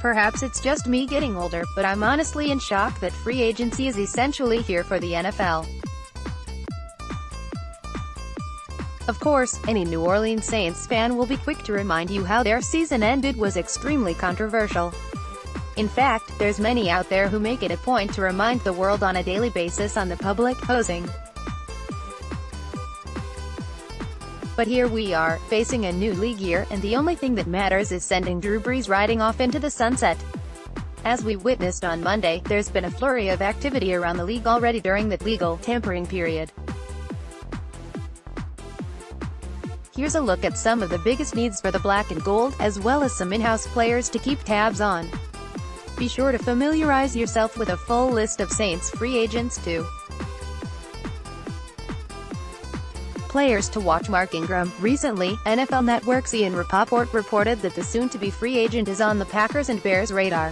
Perhaps it's just me getting older, but I'm honestly in shock that free agency is essentially here for the NFL. Of course, any New Orleans Saints fan will be quick to remind you how their season ended was extremely controversial. In fact, there's many out there who make it a point to remind the world on a daily basis on the public posing. But here we are, facing a new league year, and the only thing that matters is sending Drew Brees riding off into the sunset. As we witnessed on Monday, there's been a flurry of activity around the league already during the legal tampering period. Here's a look at some of the biggest needs for the black and gold, as well as some in-house players to keep tabs on. Be sure to familiarize yourself with a full list of Saints free agents too. Players to watch: Mark Ingram. Recently, NFL Network's Ian Rapoport reported that the soon-to-be free agent is on the Packers and Bears' radar.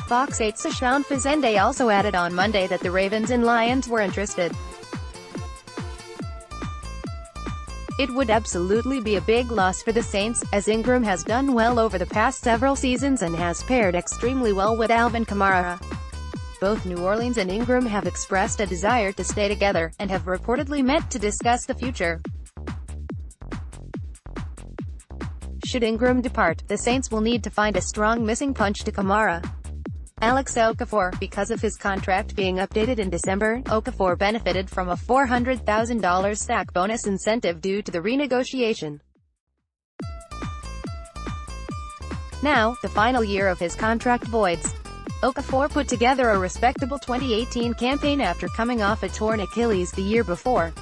Fox 8's Sashawn Fazende also added on Monday that the Ravens and Lions were interested. It would absolutely be a big loss for the Saints, as Ingram has done well over the past several seasons and has paired extremely well with Alvin Kamara. Both New Orleans and Ingram have expressed a desire to stay together, and have reportedly met to discuss the future. Should Ingram depart, the Saints will need to find a strong missing punch to Kamara. Alex Okafor. Because of his contract being updated in December, Okafor benefited from a $400,000 sack bonus incentive due to the renegotiation. Now, the final year of his contract voids. Okafor put together a respectable 2018 campaign after coming off a torn Achilles the year before.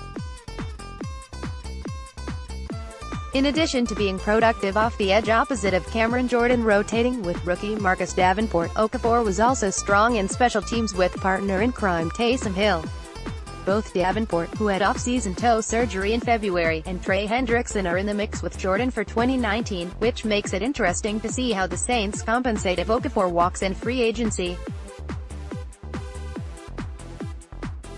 In addition to being productive off the edge opposite of Cameron Jordan rotating with rookie Marcus Davenport, Okafor was also strong in special teams with partner in crime Taysom Hill. Both Davenport, who had off-season toe surgery in February, and Trey Hendrickson are in the mix with Jordan for 2019, which makes it interesting to see how the Saints compensate if Okafor walks in free agency.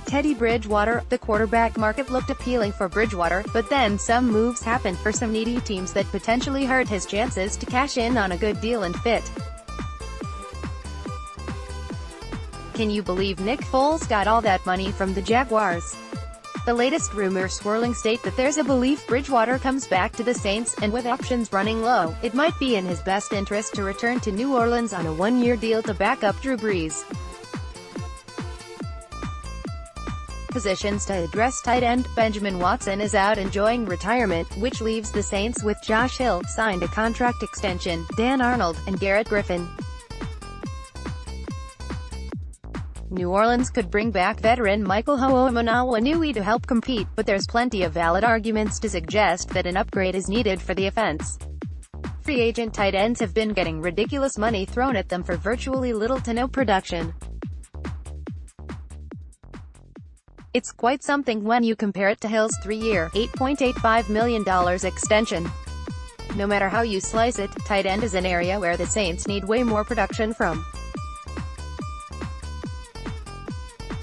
Teddy Bridgewater. The quarterback market looked appealing for Bridgewater, but then some moves happened for some needy teams that potentially hurt his chances to cash in on a good deal and fit. Can you believe Nick Foles got all that money from the Jaguars? The latest rumors swirling state that there's a belief Bridgewater comes back to the Saints, and with options running low, it might be in his best interest to return to New Orleans on a one-year deal to back up Drew Brees. Positions to address: tight end. Benjamin Watson is out enjoying retirement, which leaves the Saints with Josh Hill, signed a contract extension, Dan Arnold, and Garrett Griffin. New Orleans could bring back veteran Michael Hoomanawanui to help compete, but there's plenty of valid arguments to suggest that an upgrade is needed for the offense. Free agent tight ends have been getting ridiculous money thrown at them for virtually little to no production. It's quite something when you compare it to Hill's 3-year, $8.85 million extension. No matter how you slice it, tight end is an area where the Saints need way more production from.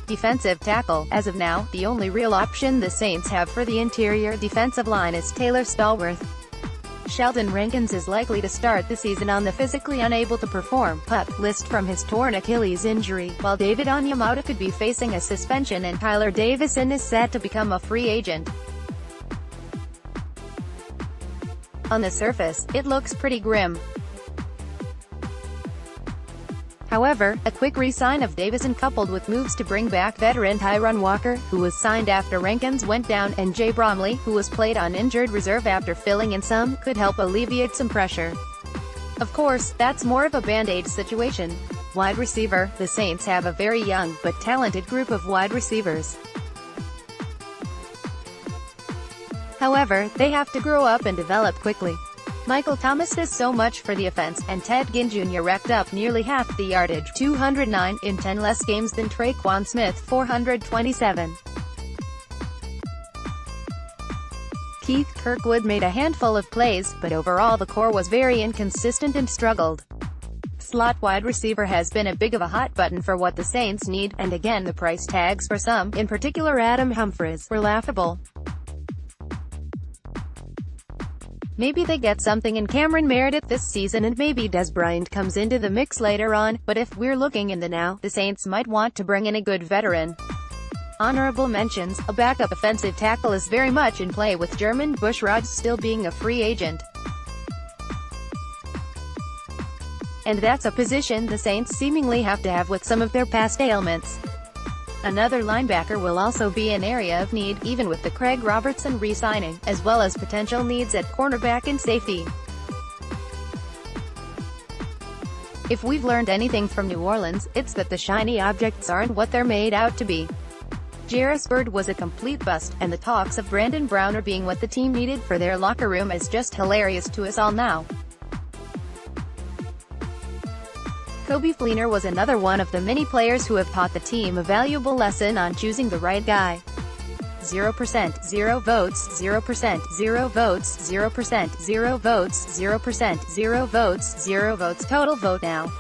Defensive tackle. As of now, the only real option the Saints have for the interior defensive line is Taylor Stallworth. Sheldon Rankins is likely to start the season on the physically unable to perform PUP list from his torn Achilles injury, while David Onyemata could be facing a suspension and Tyler Davison is set to become a free agent. On the surface, it looks pretty grim. However, a quick re-sign of Davison coupled with moves to bring back veteran Tyron Walker, who was signed after Rankins went down, and Jay Bromley, who was played on injured reserve after filling in some, could help alleviate some pressure. Of course, that's more of a band-aid situation. Wide receiver. The Saints have a very young, but talented group of wide receivers. However, they have to grow up and develop quickly. Michael Thomas does so much for the offense, and Ted Ginn Jr. racked up nearly half the yardage, 209, in 10 less games than Traquan Smith, 427. Keith Kirkwood made a handful of plays, but overall the core was very inconsistent and struggled. Slot wide receiver has been a bit of a hot button for what the Saints need, and again the price tags for some, in particular Adam Humphries, were laughable. Maybe they get something in Cameron Meredith this season and maybe Des Bryant comes into the mix later on, but if we're looking in the now, the Saints might want to bring in a good veteran. Honorable mentions: a backup offensive tackle is very much in play with German Bushrod still being a free agent. And that's a position the Saints seemingly have to have with some of their past ailments. Another linebacker will also be an area of need, even with the Craig Robertson re-signing, as well as potential needs at cornerback and safety. If we've learned anything from New Orleans, it's that the shiny objects aren't what they're made out to be. Jairus Byrd was a complete bust, and the talks of Brandon Browner being what the team needed for their locker room is just hilarious to us all now. Kobe Fleener was another one of the many players who have taught the team a valuable lesson on choosing the right guy. 0%, 0 votes, 0%, 0 votes, 0%, 0 votes, 0%, 0 votes, 0 votes total vote now.